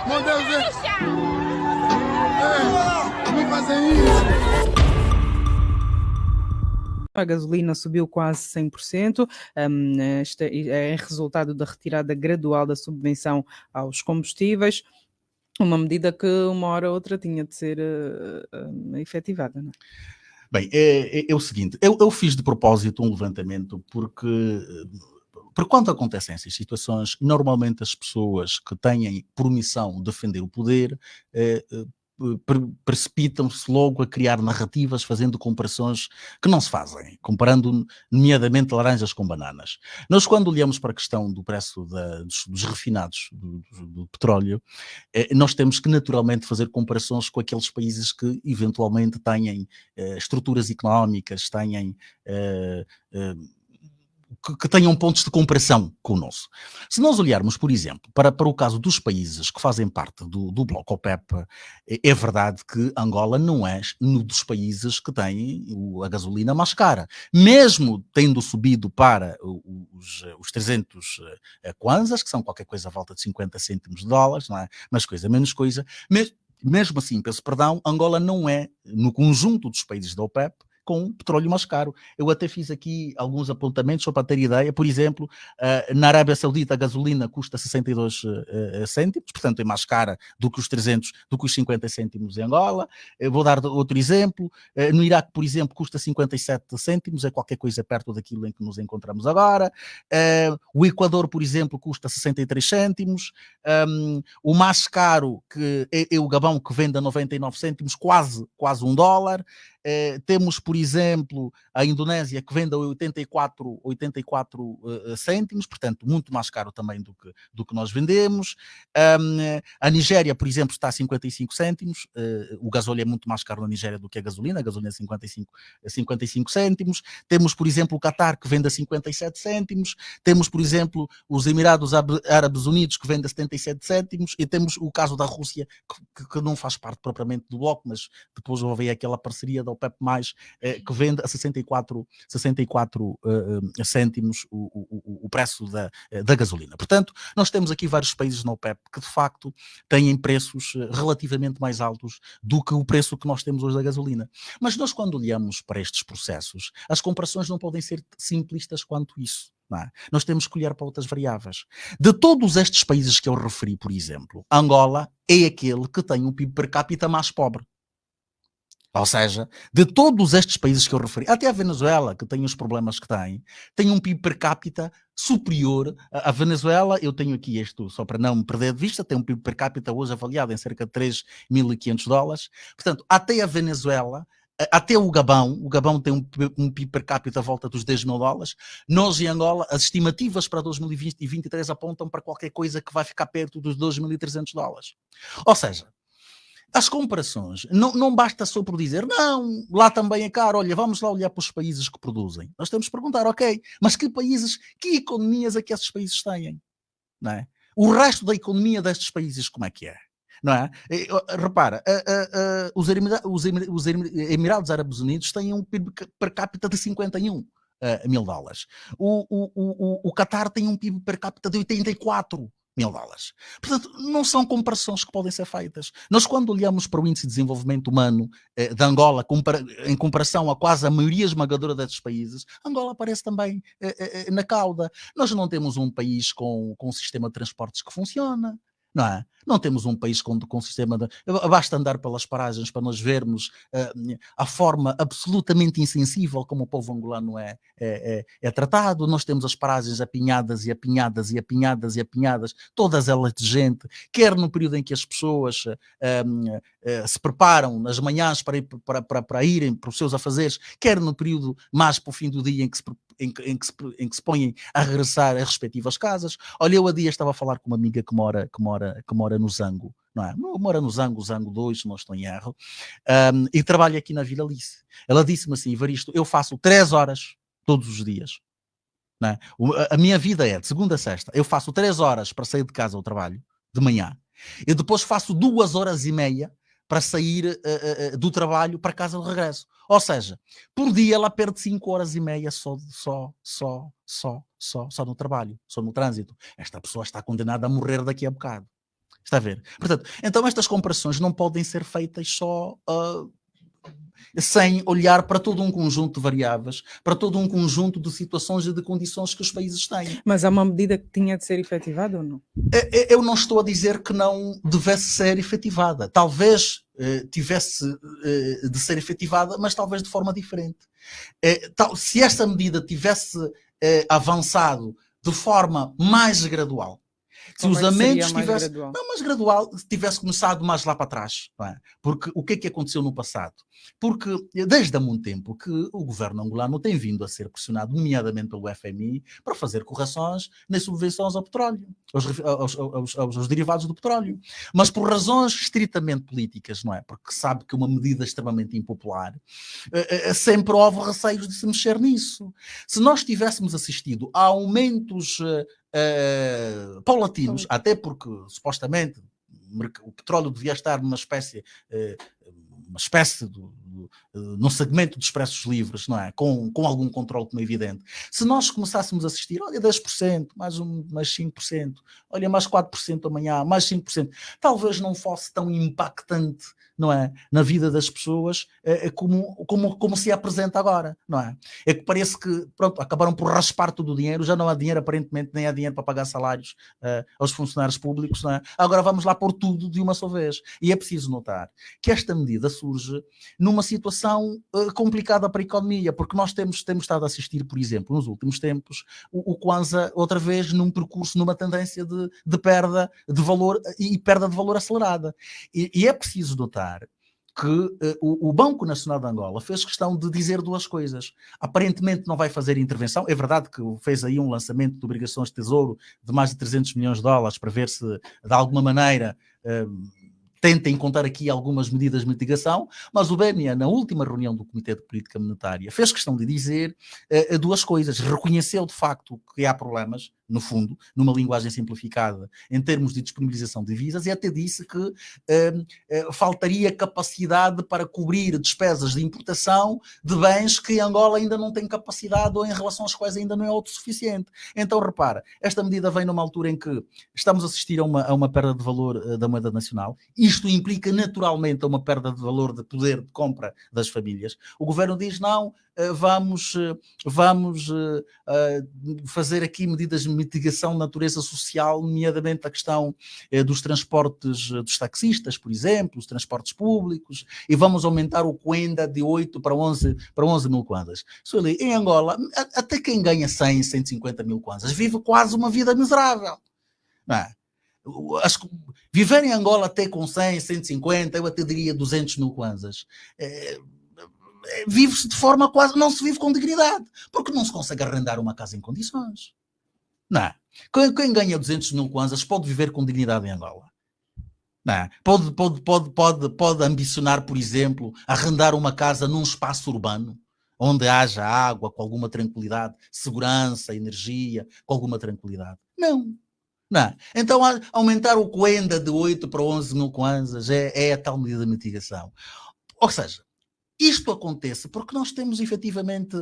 Meu Deus, não fazem isso. A gasolina subiu quase 100%, este é resultado da retirada gradual da subvenção aos combustíveis, uma medida que uma hora ou outra tinha de ser efetivada, não é? Bem, é o seguinte, eu fiz de propósito um levantamento porque quando acontecem essas situações, normalmente as pessoas que têm por missão defender o poder precipitam-se logo a criar narrativas fazendo comparações que não se fazem, comparando nomeadamente laranjas com bananas. Nós, quando olhamos para a questão do preço dos refinados do petróleo, nós temos que naturalmente fazer comparações com aqueles países que eventualmente têm estruturas económicas, têm que tenham pontos de comparação com o nosso. Se nós olharmos, por exemplo, para o caso dos países que fazem parte do bloco OPEP, é verdade que Angola não é um dos países que tem a gasolina mais cara. Mesmo tendo subido para os 300 kwanzas, que são qualquer coisa à volta de 50 cêntimos de dólares, não é? Mas coisa menos coisa. Mesmo assim, peço perdão, Angola não é, no conjunto dos países da OPEP, com petróleo mais caro. Eu até fiz aqui alguns apontamentos só para ter ideia. Por exemplo, na Arábia Saudita a gasolina custa 62 cêntimos, portanto é mais cara do que os 300, do que os 50 cêntimos em Angola. Eu vou dar outro exemplo. No Iraque, por exemplo, custa 57 cêntimos, é qualquer coisa perto daquilo em que nos encontramos agora. O Equador, por exemplo, custa 63 cêntimos. O mais caro que é o Gabão, que vende a 99 cêntimos, quase $1. Temos, por exemplo, a Indonésia, que vende a 84 cêntimos, portanto, muito mais caro também do que nós vendemos. A Nigéria, por exemplo, está a 55 cêntimos. O gasóleo é muito mais caro na Nigéria do que a gasolina é 55 cêntimos. Temos, por exemplo, o Qatar, que vende a 57 cêntimos. Temos, por exemplo, os Emirados Árabes Unidos, que vende a 77 cêntimos. E temos o caso da Rússia, que não faz parte propriamente do bloco, mas depois houve aquela parceria da OPEP+, que vende a 64 cêntimos o preço da gasolina. Portanto, nós temos aqui vários países na OPEP que, de facto, têm preços relativamente mais altos do que o preço que nós temos hoje da gasolina. Mas nós, quando olhamos para estes processos, as comparações não podem ser simplistas quanto isso. Nós temos que olhar para outras variáveis. De todos estes países que eu referi, por exemplo, Angola é aquele que tem um PIB per capita mais pobre. Ou seja, de todos estes países que eu referi, até a Venezuela, que tem os problemas que tem um PIB per capita superior à Venezuela. Eu tenho aqui isto, só para não me perder de vista, tem um PIB per capita hoje avaliado em cerca de $3.500. Portanto, até a Venezuela, até o Gabão tem um PIB per capita à volta dos $10.000. Nós em Angola, as estimativas para 2020 e 2023 apontam para qualquer coisa que vai ficar perto dos $2.300. Ou seja, as comparações, não basta só por dizer, não, lá também é caro, olha, vamos lá olhar para os países que produzem. Nós temos que perguntar, ok, mas que países, que economias é que esses países têm? Não é? O resto da economia destes países, como é que é? Não é? Repara, os Emirados Árabes Unidos têm um PIB per capita de $51 mil. O Qatar tem um PIB per capita de $84 mil. Portanto, não são comparações que podem ser feitas. Nós, quando olhamos para o índice de desenvolvimento humano de Angola, em comparação a quase a maioria esmagadora destes países, Angola aparece também na cauda. Nós não temos um país com um sistema de transportes que funciona. Não é? Não temos um país com sistema de... Basta andar pelas paragens para nós vermos a forma absolutamente insensível como o povo angolano é tratado. Nós temos as paragens apinhadas e apinhadas e apinhadas e apinhadas, todas elas de gente, quer no período em que as pessoas se preparam nas manhãs para irem para os seus afazeres, quer no período mais para o fim do dia em que se põem a regressar às respectivas casas. Olha, eu há dias estava a falar com uma amiga que mora no Zango, não é? Mora no Zango 2, se não estou em erro, e trabalha aqui na Vila Alice. Ela disse-me assim, Evaristo, eu faço 3 horas todos os dias. Não é? A minha vida é de segunda a sexta. Eu faço 3 horas para sair de casa ao trabalho, de manhã, e depois faço 2 horas e meia para sair do trabalho para casa de regresso. Ou seja, por dia ela perde 5 horas e meia só no trabalho, só no trânsito. Esta pessoa está condenada a morrer daqui a bocado. Está a ver? Portanto, então estas comparações não podem ser feitas só sem olhar para todo um conjunto de variáveis, para todo um conjunto de situações e de condições que os países têm. Mas há uma medida que tinha de ser efetivada ou não? Eu não estou a dizer que não devesse ser efetivada. Talvez tivesse de ser efetivada, mas talvez de forma diferente. Se esta medida tivesse avançado de forma mais gradual, se os aumentos tivessem mais gradual, tivesse começado mais lá para trás, não é? Porque o que é que aconteceu no passado? Porque desde há muito tempo que o governo angolano tem vindo a ser pressionado, nomeadamente pelo FMI, para fazer correções nas subvenções ao petróleo, aos derivados do petróleo. Mas por razões estritamente políticas, não é? Porque sabe que uma medida extremamente impopular, sempre houve receios de se mexer nisso. Se nós tivéssemos assistido a aumentos paulatinos, até porque supostamente o petróleo devia estar numa espécie num segmento dos preços livres, não é? Com algum controle, como é evidente. Se nós começássemos a assistir, olha, 10%, mais 5%, olha, mais 4% amanhã, mais 5%, talvez não fosse tão impactante, não é? Na vida das pessoas como se apresenta agora, não é? É que parece que, pronto, acabaram por raspar todo o dinheiro, já não há dinheiro aparentemente, nem há dinheiro para pagar salários aos funcionários públicos, não é? Agora vamos lá pôr tudo de uma só vez. E é preciso notar que esta medida surge numa situação complicada para a economia, porque nós temos estado a assistir, por exemplo, nos últimos tempos, o Kwanza outra vez num percurso, numa tendência de perda de valor e perda de valor acelerada. E é preciso notar que o Banco Nacional de Angola fez questão de dizer duas coisas. Aparentemente não vai fazer intervenção. É verdade que fez aí um lançamento de obrigações de tesouro de mais de 300 milhões de dólares para ver se, de alguma maneira, tenta encontrar aqui algumas medidas de mitigação, mas o BME, na última reunião do Comitê de Política Monetária, fez questão de dizer duas coisas. Reconheceu, de facto, que há problemas, no fundo, numa linguagem simplificada, em termos de disponibilização de divisas, e até disse que faltaria capacidade para cobrir despesas de importação de bens que Angola ainda não tem capacidade ou em relação aos quais ainda não é autossuficiente. Então, repara, esta medida vem numa altura em que estamos a assistir a uma perda de valor da moeda nacional. Isto implica naturalmente uma perda de valor de poder de compra das famílias. O governo diz, não, vamos fazer aqui medidas de mitigação de natureza social, nomeadamente a questão dos transportes dos taxistas, por exemplo, os transportes públicos, e vamos aumentar o Quenda de 8 para 11 mil kwanzas. Em Angola, até quem ganha 100, 150 mil kwanzas vive quase uma vida miserável. Não é? Viver em Angola até com 100, 150, eu até diria 200 mil kwanzas, vive-se de forma quase, não se vive com dignidade, porque não se consegue arrendar uma casa em condições. Não é? Quem ganha 200 mil kwanzas pode viver com dignidade em Angola. Não é? Pode ambicionar, por exemplo, arrendar uma casa num espaço urbano, onde haja água, com alguma tranquilidade, segurança, energia, com alguma tranquilidade. Não. Não. Então, aumentar o Quenda de 8 para 11 mil kwanzas é a tal medida de mitigação. Ou seja, isto acontece porque nós temos efetivamente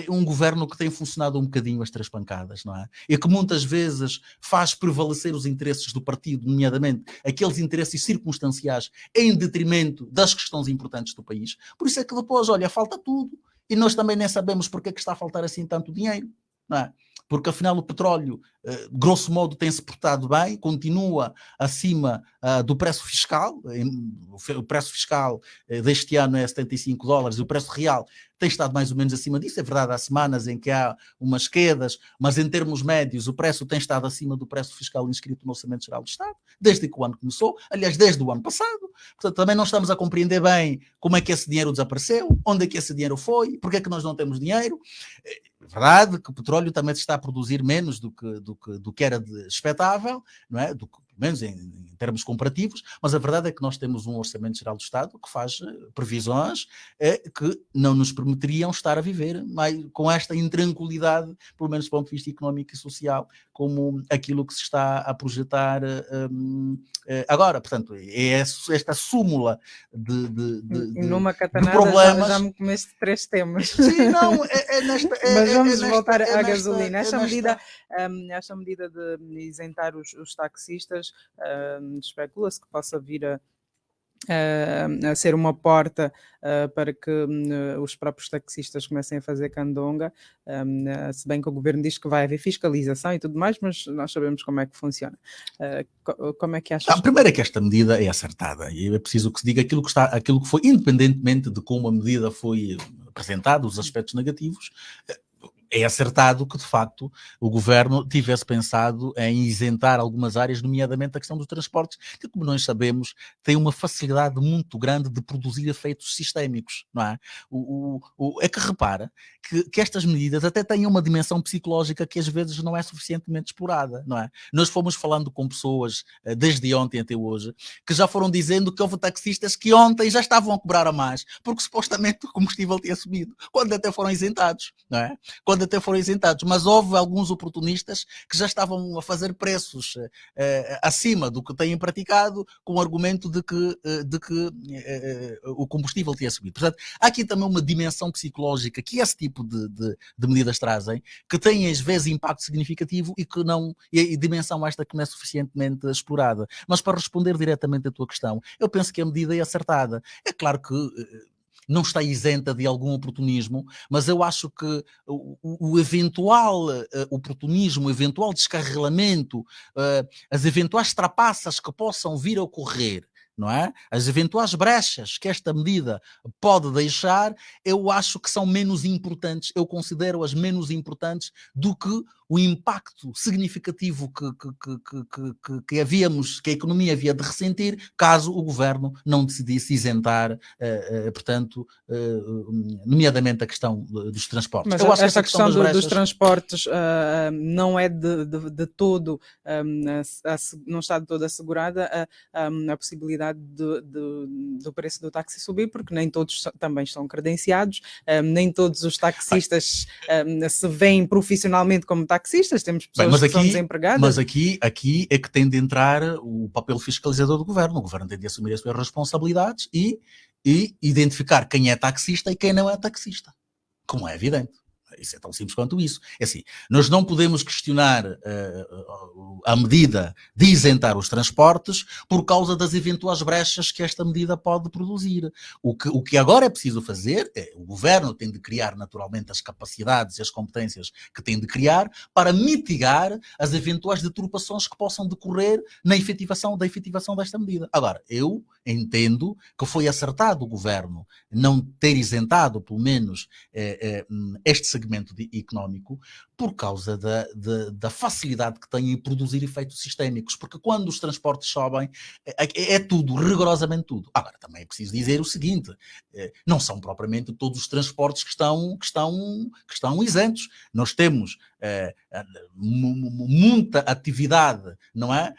um governo que tem funcionado um bocadinho às três pancadas, não é? E que muitas vezes faz prevalecer os interesses do partido, nomeadamente aqueles interesses circunstanciais, em detrimento das questões importantes do país. Por isso é que depois, olha, falta tudo. E nós também nem sabemos porque é que está a faltar assim tanto dinheiro, não é? Porque afinal o petróleo, grosso modo, tem-se portado bem, continua acima do preço fiscal. O preço fiscal deste ano é $75 e o preço real tem estado mais ou menos acima disso. É verdade, há semanas em que há umas quedas, mas em termos médios o preço tem estado acima do preço fiscal inscrito no Orçamento Geral do Estado, desde que o ano começou, aliás, desde o ano passado. Portanto, também não estamos a compreender bem como é que esse dinheiro desapareceu, onde é que esse dinheiro foi, porque é que nós não temos dinheiro. É verdade que o petróleo também se está a produzir menos do que era expectável, não é? Pelo menos em termos comparativos, mas a verdade é que nós temos um Orçamento Geral do Estado que faz previsões que não nos permitiriam estar a viver com esta intranquilidade, pelo menos do ponto de vista económico e social, como aquilo que se está a projetar agora. Portanto, é esta súmula de problemas. Já me comeste 3 temas. Sim, não, mas vamos voltar à gasolina. Esta medida de isentar os taxistas especula-se que possa vir a ser uma porta para que os próprios taxistas comecem a fazer candonga, se bem que o governo diz que vai haver fiscalização e tudo mais, mas nós sabemos como é que funciona. Como é que achas? Primeiro é que esta medida é acertada e é preciso que se diga aquilo que foi, independentemente de como a medida foi apresentada, os aspectos negativos. É acertado que, de facto, o governo tivesse pensado em isentar algumas áreas, nomeadamente a questão dos transportes, que, como nós sabemos, tem uma facilidade muito grande de produzir efeitos sistémicos, não é? É que repara que estas medidas até têm uma dimensão psicológica que às vezes não é suficientemente explorada, não é? Nós fomos falando com pessoas, desde ontem até hoje, que já foram dizendo que houve taxistas que ontem já estavam a cobrar a mais, porque supostamente o combustível tinha subido, quando até foram isentados, não é? Até foram isentados, mas houve alguns oportunistas que já estavam a fazer preços acima do que têm praticado, com o argumento de que o combustível tinha subido. Portanto, há aqui também uma dimensão psicológica que esse tipo de medidas trazem, que têm às vezes impacto significativo e que não, e dimensão esta que não é suficientemente explorada. Mas para responder diretamente à tua questão, eu penso que a medida é acertada. É claro que não está isenta de algum oportunismo, mas eu acho que o eventual oportunismo, o eventual descarrilamento, as eventuais trapaças que possam vir a ocorrer, não é? As eventuais brechas que esta medida pode deixar, eu acho que são menos importantes, eu considero-as menos importantes do que o impacto significativo que a economia havia de ressentir, caso o governo não decidisse isentar, portanto, nomeadamente a questão dos transportes. Mas eu acho esta que questão das brechas... dos transportes não é de todo, não está de todo assegurada a possibilidade do preço do táxi subir, porque nem todos também estão credenciados, nem todos os taxistas se veem profissionalmente como taxistas, temos pessoas que são desempregadas. Mas aqui é que tem de entrar o papel fiscalizador do governo. O governo tem de assumir as suas responsabilidades e identificar quem é taxista e quem não é taxista, como é evidente. Isso é tão simples quanto isso. É assim, nós não podemos questionar a medida de isentar os transportes por causa das eventuais brechas que esta medida pode produzir. O que agora é preciso fazer é, o governo tem de criar naturalmente as capacidades e as competências que tem de criar para mitigar as eventuais deturpações que possam decorrer da efetivação desta medida. Agora, eu entendo que foi acertado o governo não ter isentado, pelo menos, este segmento económico por causa da facilidade que tem em produzir efeitos sistémicos, porque quando os transportes sobem, é tudo, rigorosamente tudo. Agora, também é preciso dizer o seguinte, não são propriamente todos os transportes que estão isentos. Nós temos muita atividade, não é?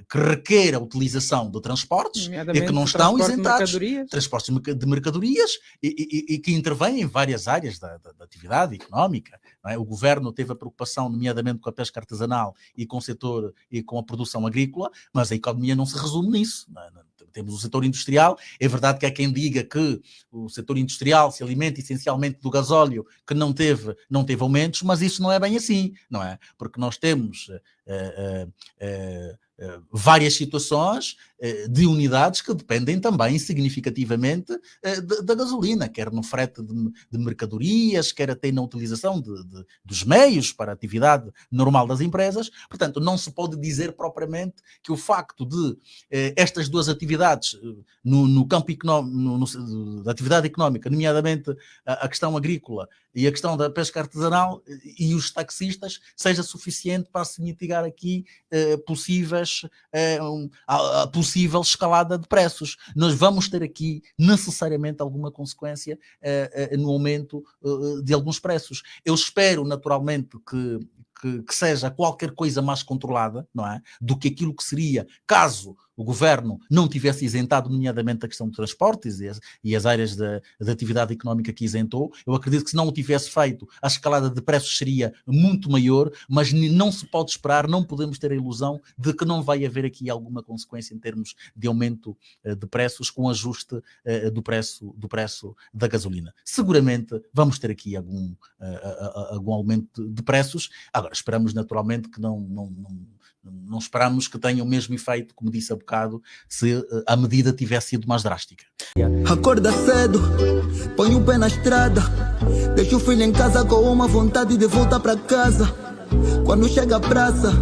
Que requer a utilização de transportes e que não estão isentados, transportes de mercadorias e que intervêm em várias áreas da atividade económica. Não é? O governo teve a preocupação, nomeadamente com a pesca artesanal e com o setor e com a produção agrícola, mas a economia não se resume nisso. Temos o setor industrial, é verdade que há quem diga que o setor industrial se alimenta essencialmente do gasóleo, que não teve aumentos, mas isso não é bem assim, não é? Porque nós temos várias situações de unidades que dependem também significativamente da gasolina, quer no frete de mercadorias, quer até na utilização dos meios para a atividade normal das empresas. Portanto, não se pode dizer propriamente que o facto de estas duas atividades no campo da atividade económica, nomeadamente a questão agrícola e a questão da pesca artesanal e os taxistas, seja suficiente para se mitigar aqui a possível escalada de preços. Nós vamos ter aqui necessariamente alguma consequência no aumento de alguns preços. Eu espero naturalmente que seja qualquer coisa mais controlada, não é? Do que aquilo que seria caso o governo não tivesse isentado, nomeadamente a questão de transportes e as áreas de atividade económica que isentou. Eu acredito que se não o tivesse feito, a escalada de preços seria muito maior, mas não se pode esperar, não podemos ter a ilusão de que não vai haver aqui alguma consequência em termos de aumento de preços com ajuste do preço da gasolina. Seguramente vamos ter aqui algum aumento de preços. Agora, esperamos naturalmente que Não esperamos que tenha o mesmo efeito, como disse há bocado, se a medida tivesse sido mais drástica. Acorda cedo, põe o pé na estrada, deixa o filho em casa com uma vontade de voltar para casa. Quando chega à praça,